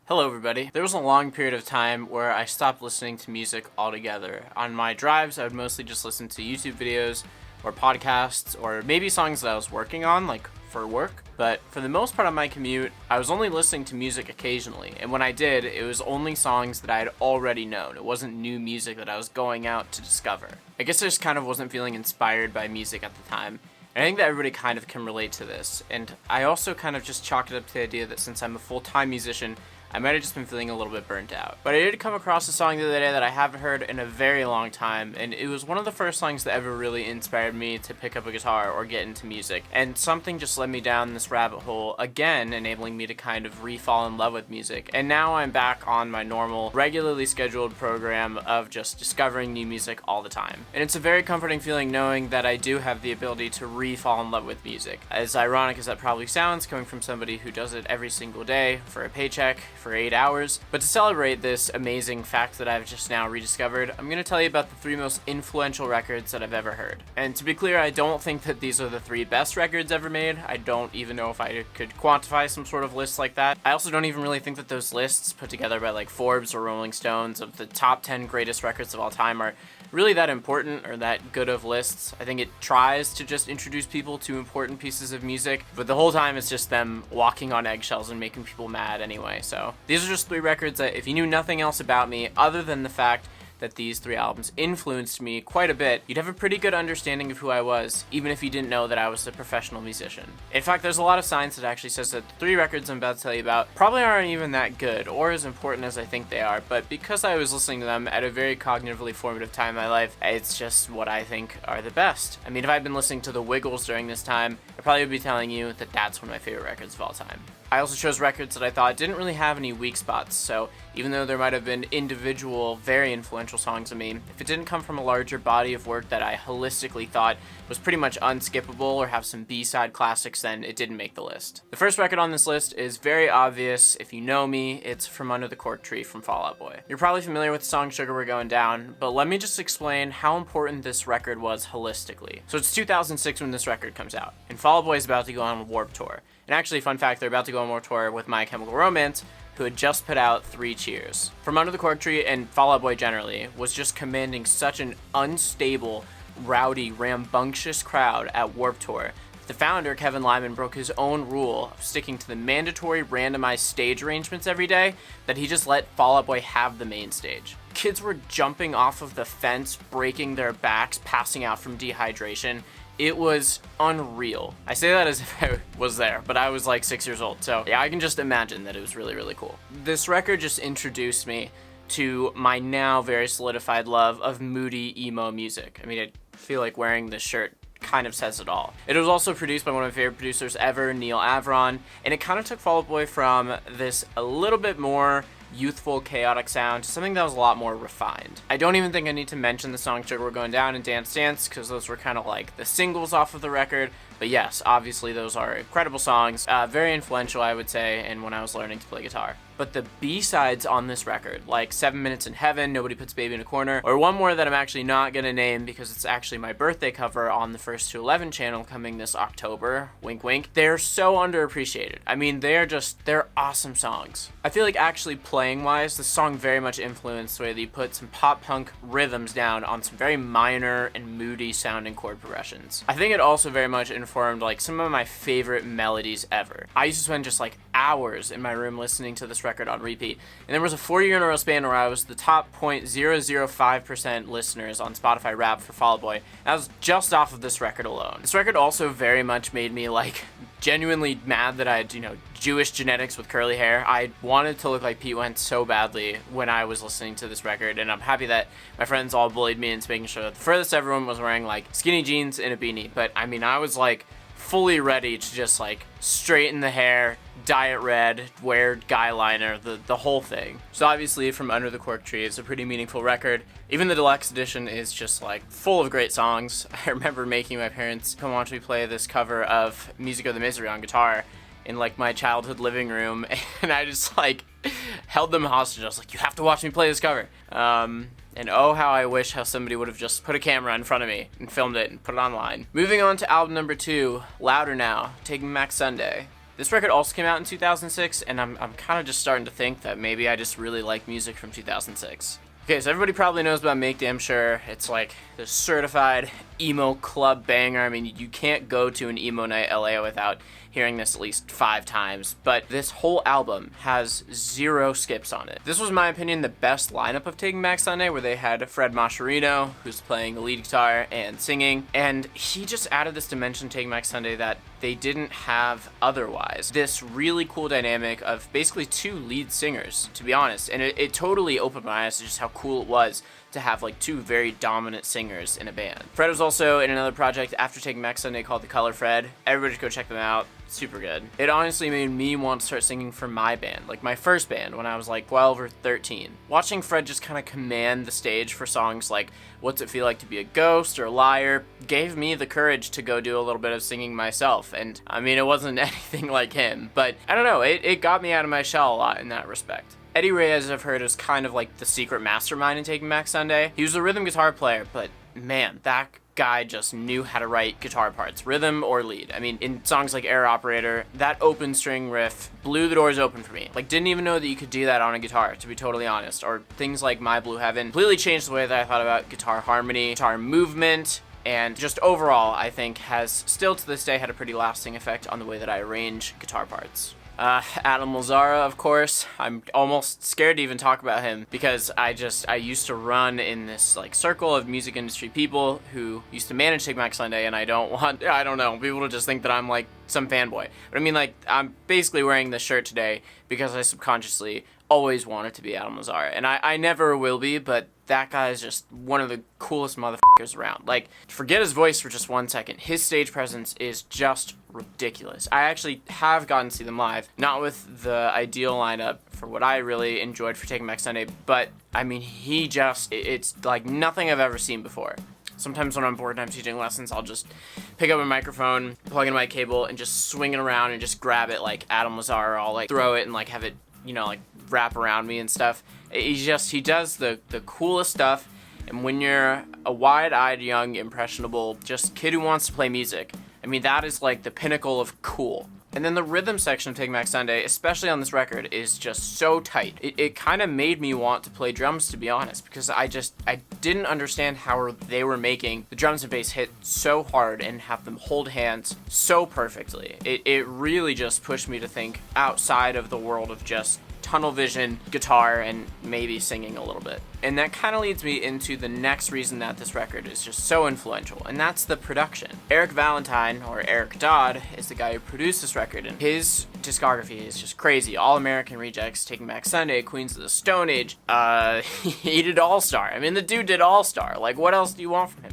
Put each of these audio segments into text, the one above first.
Hello everybody. There was a long period of time where I stopped listening to music altogether. On my drives, I would mostly just listen to YouTube videos or podcasts or maybe songs that I was working on, like for work. But for the most part of my commute, I was only listening to music occasionally. And when I did, it was only songs that I had already known. It wasn't new music that I was going out to discover. I guess I just kind of wasn't feeling inspired by music at the time. And I think that everybody kind of can relate to this. And I also kind of just chalked it up to the idea that since I'm a full-time musician, I might have just been feeling a little bit burnt out. But I did come across a song the other day that I haven't heard in a very long time, and it was one of the first songs that ever really inspired me to pick up a guitar or get into music. And something just led me down this rabbit hole again, enabling me to kind of re-fall in love with music. And now I'm back on my normal, regularly scheduled program of just discovering new music all the time. And it's a very comforting feeling knowing that I do have the ability to re-fall in love with music. As ironic as that probably sounds, coming from somebody who does it every single day for a paycheck, for 8 hours. But to celebrate this amazing fact that I've just now rediscovered, I'm going to tell you about the 3 most influential records that I've ever heard. And to be clear, I don't think that these are the 3 best records ever made. I don't even know if I could quantify some sort of list like that. I also don't even really think that those lists put together by like Forbes or Rolling Stones of the top 10 greatest records of all time are really that important or that good of lists. I think it tries to just introduce people to important pieces of music, but the whole time it's just them walking on eggshells and making people mad anyway. So these are just 3 records that if you knew nothing else about me other than the fact that these 3 albums influenced me quite a bit, you'd have a pretty good understanding of who I was, even if you didn't know that I was a professional musician. In fact, there's a lot of science that actually says that the 3 records I'm about to tell you about probably aren't even that good or as important as I think they are, but because I was listening to them at a very cognitively formative time in my life, it's just what I think are the best. I mean, if I'd been listening to the Wiggles during this time, I probably would be telling you that that's one of my favorite records of all time. I also chose records that I thought didn't really have any weak spots, so even though there might have been individual, very influential songs of me, if it didn't come from a larger body of work that I holistically thought was pretty much unskippable or have some B-side classics, then it didn't make the list. The first record on this list is very obvious. If you know me, it's From Under the Cork Tree from Fall Out Boy. You're probably familiar with the song Sugar We're Going Down, but let me just explain how important this record was holistically. So it's 2006 when this record comes out, and Fall Out Boy is about to go on a Warped Tour. And actually, fun fact, they're about to go on more tour with My Chemical Romance, who had just put out 3 Cheers. From Under the Cork Tree and Fall Out Boy generally was just commanding such an unstable, rowdy, rambunctious crowd at Warped Tour. The founder, Kevin Lyman, broke his own rule of sticking to the mandatory randomized stage arrangements every day that he just let Fall Out Boy have the main stage. Kids were jumping off of the fence, breaking their backs, passing out from dehydration. It was unreal. I say that as if I was there, but I was like 6 years old, so yeah, I can just imagine that it was really, really cool. This record just introduced me to my now very solidified love of moody emo music. I mean, I feel like wearing this shirt kind of says it all. It was also produced by one of my favorite producers ever, Neil Avron, and it kind of took Fall Out Boy from this a little bit more youthful, chaotic sound to something that was a lot more refined. I don't even think I need to mention the song Sugar We're Going Down and Dance Dance, because those were kind of like the singles off of the record, but yes, obviously those are incredible songs, very influential I would say, and when I was learning to play guitar. But the B-sides on this record, like 7 Minutes in Heaven, Nobody Puts Baby in a Corner, or one more that I'm actually not gonna name because it's actually my birthday cover on the First to 11 channel coming this October, wink wink, they're so underappreciated. I mean, they're awesome songs. I feel like actually playing-wise, the song very much influenced the way that you put some pop-punk rhythms down on some very minor and moody sounding chord progressions. I think it also very much informed like some of my favorite melodies ever. I used to spend just like hours in my room listening to this record on repeat, and there was a 4-year in a row span where I was the top 0.005% listeners on Spotify Rap for Fall Out Boy. That was just off of this record alone. This record also very much made me like genuinely mad that I had, Jewish genetics with curly hair. I wanted to look like Pete Wentz so badly when I was listening to this record, and I'm happy that my friends all bullied me into making sure that the furthest everyone was wearing like skinny jeans and a beanie. But I mean, I was like fully ready to just like straighten the hair, dye it red, wear guy liner, the whole thing. So obviously From Under the Cork Tree is a pretty meaningful record. Even the deluxe edition is just like full of great songs. I remember making my parents come watch me play this cover of Music of the Misery on guitar in like my childhood living room, and I just like held them hostage. I was like, you have to watch me play this cover. And oh, how I wish how somebody would have just put a camera in front of me and filmed it and put it online. Moving on to album number 2, Louder Now, Take Me Back Sunday. This record also came out in 2006, and I'm kind of just starting to think that maybe I just really like music from 2006. Okay, so everybody probably knows about Make Damn Sure. It's like the certified emo club banger. I mean, you can't go to an emo night LA without hearing this at least 5 times. But this whole album has 0 skips on it. This was, in my opinion, the best lineup of Taking Back Sunday, where they had Fred Mascherino, who's playing the lead guitar and singing, and he just added this dimension to Taking Back Sunday that they didn't have otherwise. This really cool dynamic of basically 2 lead singers, to be honest, and it totally opened my eyes to just how cool it was to have like 2 very dominant singers in a band. Fred was also in another project after Taking Back Sunday called The Color Fred. Everybody should go check them out. Super good. It honestly made me want to start singing for my band, like my first band when I was like 12 or 13. Watching Fred just kind of command the stage for songs like What's It Feel Like to Be a Ghost or Liar gave me the courage to go do a little bit of singing myself. And I mean, it wasn't anything like him, but I don't know, it got me out of my shell a lot in that respect. Eddie Reyes, I've heard, is kind of like the secret mastermind in Taking Back Sunday. He was a rhythm guitar player, but man, that guy just knew how to write guitar parts, rhythm or lead. I mean, in songs like Air Operator, that open string riff blew the doors open for me. Like, didn't even know that you could do that on a guitar, to be totally honest. Or things like My Blue Heaven completely changed the way that I thought about guitar harmony, guitar movement, and just overall, I think, has still to this day had a pretty lasting effect on the way that I arrange guitar parts. Adam Lazzara, of course. I'm almost scared to even talk about him because I used to run in this like circle of music industry people who used to manage Take Back Sunday, and I don't want people to just think that I'm like some fanboy. But I mean, like, I'm basically wearing this shirt today because I subconsciously always wanted to be Adam Lazzara, and I never will be, but that guy is just one of the coolest motherfuckers around. Like, forget his voice for just 1 second. His stage presence is just ridiculous. I actually have gotten to see them live, not with the ideal lineup for what I really enjoyed for Taking Back Sunday, but I mean, it's like nothing I've ever seen before. Sometimes when I'm bored and I'm teaching lessons, I'll just pick up a microphone, plug in my cable, and just swing it around and just grab it like Adam Lazzara. I'll like throw it and like have it, like wrap around me and stuff. He does the coolest stuff, and when you're a wide-eyed, young, impressionable, just kid who wants to play music, I mean, that is like the pinnacle of cool. And then the rhythm section of Taking Back Sunday, especially on this record, is just so tight. It kind of made me want to play drums, to be honest, because I didn't understand how they were making the drums and bass hit so hard and have them hold hands so perfectly. It really just pushed me to think outside of the world of just tunnel vision, guitar, and maybe singing a little bit. And that kind of leads me into the next reason that this record is just so influential, and that's the production. Eric Valentine, or Eric Dodd, is the guy who produced this record, and his discography is just crazy. All American Rejects, Taking Back Sunday, Queens of the Stone Age, he did All-Star. I mean, the dude did All-Star. Like, what else do you want from him?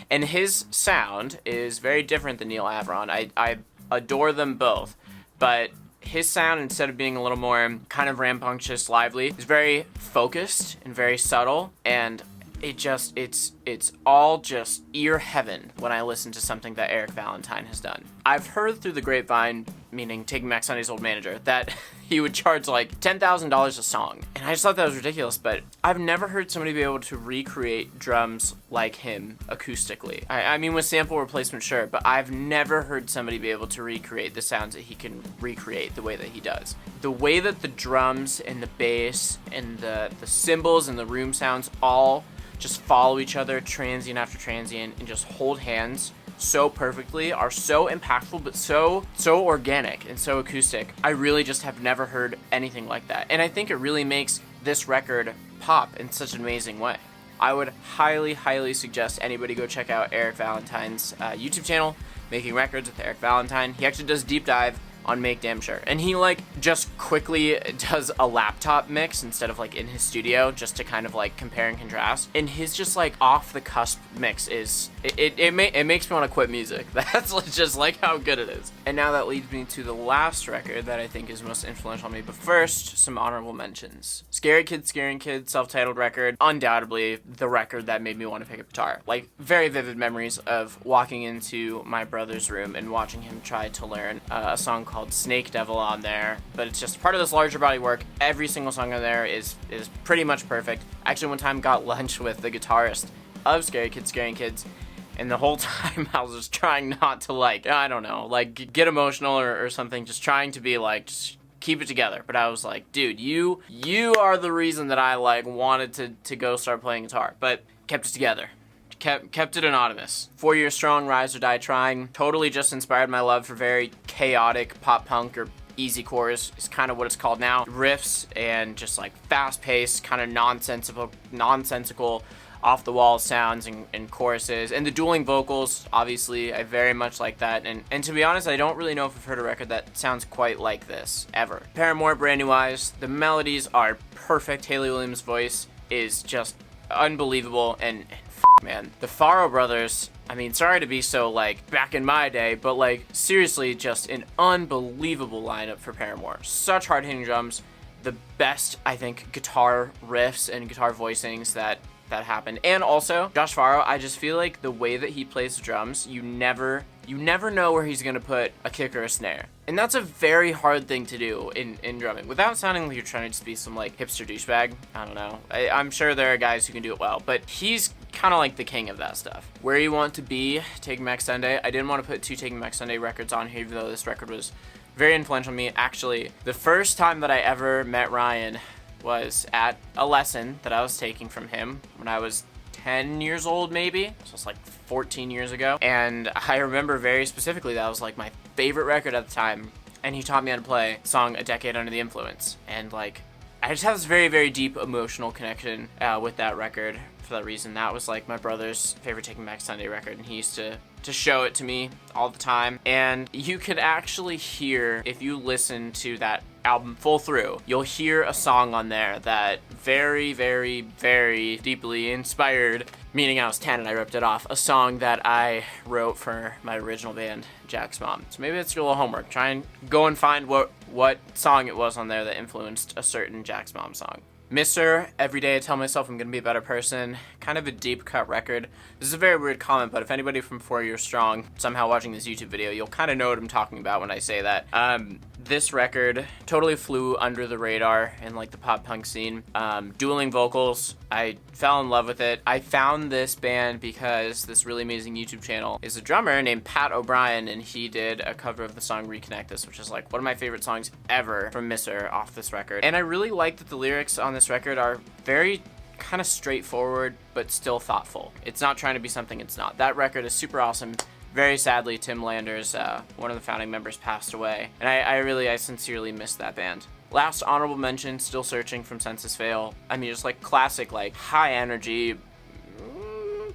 And his sound is very different than Neil Avron. I adore them both, but his sound, instead of being a little more kind of rambunctious, lively, is very focused and very subtle, and it's all just ear heaven when I listen to something that Eric Valentine has done. I've heard through the grapevine, meaning Taking Back Sunday's old manager, that he would charge like $10,000 a song, and I just thought that was ridiculous, but I've never heard somebody be able to recreate drums like him acoustically. I mean, with sample replacement, sure, but I've never heard somebody be able to recreate the sounds that he can recreate the way that he does. The way that the drums and the bass and the cymbals and the room sounds all just follow each other transient after transient and just hold hands so perfectly are so impactful, but so organic and so acoustic. I really just have never heard anything like that, and I think it really makes this record pop in such an amazing way. I would highly suggest anybody go check out Eric Valentine's YouTube channel, Making Records with Eric Valentine. He actually does deep dive on Make Damn Sure, and he like just quickly does a laptop mix instead of like in his studio, just to kind of like compare and contrast, and his just like off the cusp mix is it makes me want to quit music. That's just like how good it is. And now that leads me to the last record that I think is most influential on me, but first, some honorable mentions. Scary Kid Scaring Kid, self-titled record, undoubtedly the record that made me want to pick up guitar. Like, very vivid memories of walking into my brother's room and watching him try to learn a song called Snake Devil on there, but it's just part of this larger body work. Every single song on there is pretty much perfect. I actually one time got lunch with the guitarist of Scary Kids Scaring Kids, And the whole time I was just trying not to, like, I don't know, like, get emotional or something, just trying to be like, just keep it together. But I was like, dude, you are the reason that I, like, wanted to go start playing guitar. But kept it together. Kept it anonymous. 4 Years Strong, Rise or Die Trying, totally just inspired my love for very chaotic pop punk, or easy chorus is kind of what it's called now. Riffs and just like fast-paced, kind of nonsensical off-the-wall sounds and choruses. And the dueling vocals, obviously, I very much like that. And to be honest, I don't really know if I've heard a record that sounds quite like this, ever. Paramore, brand new eyes. The melodies are perfect. Hayley Williams' voice is just unbelievable, and man, the Faro brothers, I mean, sorry to be so, like, back in my day, but, like, seriously, just an unbelievable lineup for Paramore. Such hard-hitting drums, the best, I think, guitar riffs and guitar voicings that happened. And also, Josh Faro, I just feel like the way that he plays the drums, you never know where he's gonna put a kick or a snare. And that's a very hard thing to do in drumming, without sounding like you're trying to just be some, like, hipster douchebag. I don't know. I'm sure there are guys who can do it well, but he's kind of like the king of that stuff. Where You Want to Be, Taking Back Sunday. I didn't want to put 2 Taking Back Sunday records on here, even though this record was very influential on me. Actually, the first time that I ever met Ryan was at a lesson that I was taking from him when I was 10 years old, maybe. So it's like 14 years ago. And I remember very specifically that was like my favorite record at the time. And he taught me how to play the song A Decade Under the Influence. And like, I just have this very, very deep emotional connection with that record. For that reason, that was like my brother's favorite Taking Back Sunday record, and he used to show it to me all the time. And you could actually hear, if you listen to that album full through, you'll hear a song on there that very, very, very deeply inspired, meaning I was 10 and I ripped it off, a song that I wrote for my original band, Jack's Mom. So maybe that's your little homework. Try and go and find what song it was on there that influenced a certain Jack's Mom song. Miss Her, Every Day I Tell Myself I'm Gonna Be a Better Person. Kind of a deep cut record. This is a very weird comment, but if anybody from 4 Years Strong somehow watching this YouTube video, you'll kind of know what I'm talking about when I say that. This record totally flew under the radar in like the pop punk scene. Dueling vocals, I fell in love with it. I found this band because this really amazing YouTube channel is a drummer named Pat O'Brien, and he did a cover of the song Reconnect Us, which is like one of my favorite songs ever from Miss Her off this record. And I really like that the lyrics on this record are very kind of straightforward, but still thoughtful. It's not trying to be something it's not. That record is super awesome. Very sadly, Tim Landers, one of the founding members, passed away. And I sincerely miss that band. Last honorable mention, Still Searching from Census Fail. I mean, just like classic, like high energy,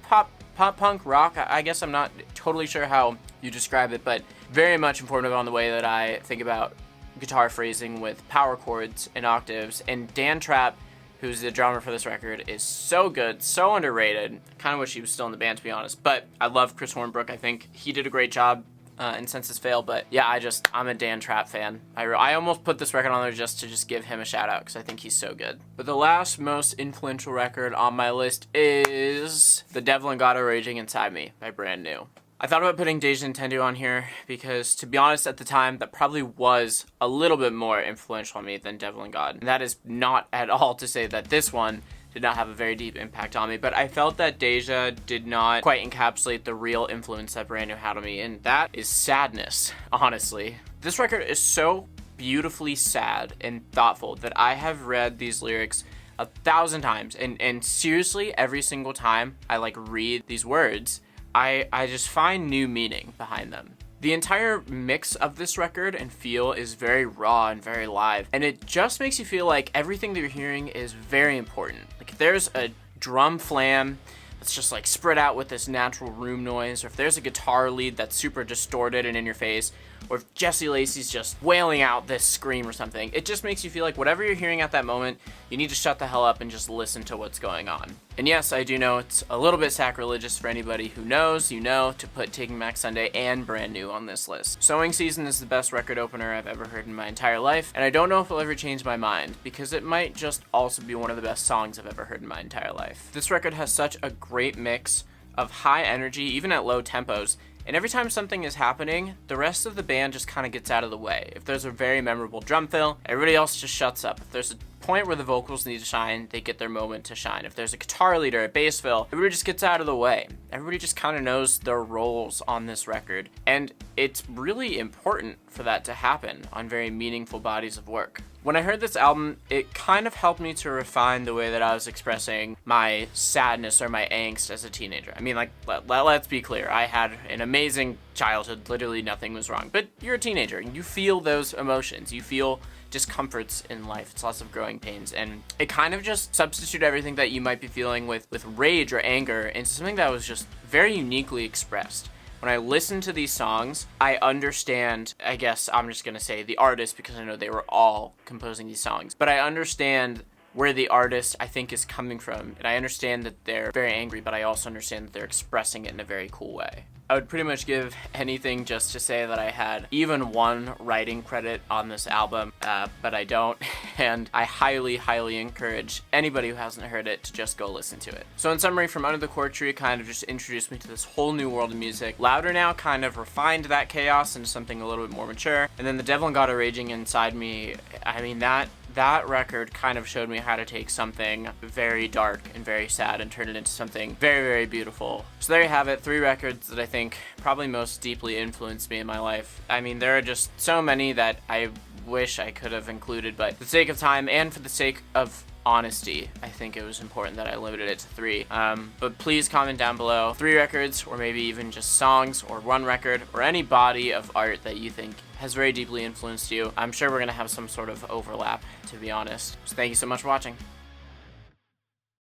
pop punk rock. I guess I'm not totally sure how you describe it, but very much informative on the way that I think about guitar phrasing with power chords and octaves. And Dan Trapp, who's the drummer for this record, is so good, so underrated. I kind of wish he was still in the band, to be honest. But I love Chris Hornbrook. I think he did a great job in Census Fail. But yeah, I'm a Dan Trapp fan. I almost put this record on there just to give him a shout out, because I think he's so good. But the last most influential record on my list is The Devil and God Are Raging Inside Me by Brand New. I thought about putting Deja Nintendo on here because, to be honest, at the time, that probably was a little bit more influential on me than Devil and God. And that is not at all to say that this one did not have a very deep impact on me, but I felt that Deja did not quite encapsulate the real influence that Brand New had on me, and that is sadness, honestly. This record is so beautifully sad and thoughtful that I have read these lyrics 1,000 times, and seriously, every single time I like read these words, I just find new meaning behind them. The entire mix of this record and feel is very raw and very live, and it just makes you feel like everything that you're hearing is very important. Like if there's a drum flam that's just like spread out with this natural room noise, or if there's a guitar lead that's super distorted and in your face, or if Jesse Lacey's just wailing out this scream or something, it just makes you feel like whatever you're hearing at that moment, you need to shut the hell up and just listen to what's going on. And yes, I do know it's a little bit sacrilegious for anybody who knows, to put Taking Back Sunday and Brand New on this list. Sowing Season is the best record opener I've ever heard in my entire life, and I don't know if it'll ever change my mind, because it might just also be one of the best songs I've ever heard in my entire life. This record has such a great mix of high energy, even at low tempos, and every time something is happening, the rest of the band just kind of gets out of the way. If there's a very memorable drum fill, everybody else just shuts up. If there's a point where the vocals need to shine, they get their moment to shine. If there's a guitar lead or a bass fill, everybody just gets out of the way. Everybody just kind of knows their roles on this record. And it's really important for that to happen on very meaningful bodies of work. When I heard this album, it kind of helped me to refine the way that I was expressing my sadness or my angst as a teenager. I mean, like, let's be clear. I had an amazing childhood. Literally nothing was wrong. But you're a teenager, and you feel those emotions. You feel discomforts in life. It's lots of growing pains. And it kind of just substituted everything that you might be feeling with rage or anger into something that was just very uniquely expressed. When I listen to these songs, I understand, I guess I'm just going to say the artist, because I know they were all composing these songs, but I understand where the artist, I think, is coming from. And I understand that they're very angry, but I also understand that they're expressing it in a very cool way. I would pretty much give anything just to say that I had even one writing credit on this album, but I don't, and I highly, highly encourage anybody who hasn't heard it to just go listen to it. So in summary, From Under the Chord Tree kind of just introduced me to this whole new world of music. Louder Now kind of refined that chaos into something a little bit more mature, and then The Devil and God Are Raging Inside Me, I mean, that record kind of showed me how to take something very dark and very sad and turn it into something very, very beautiful. So there you have it, 3 records that I think probably most deeply influenced me in my life. I mean, there are just so many that I wish I could have included, but for the sake of time and for the sake of honesty, I think it was important that I limited it to 3. But please comment down below 3 records, or maybe even just songs, or 1 record, or any body of art that you think has very deeply influenced you. I'm sure we're gonna have some sort of overlap, to be honest. So thank you so much for watching.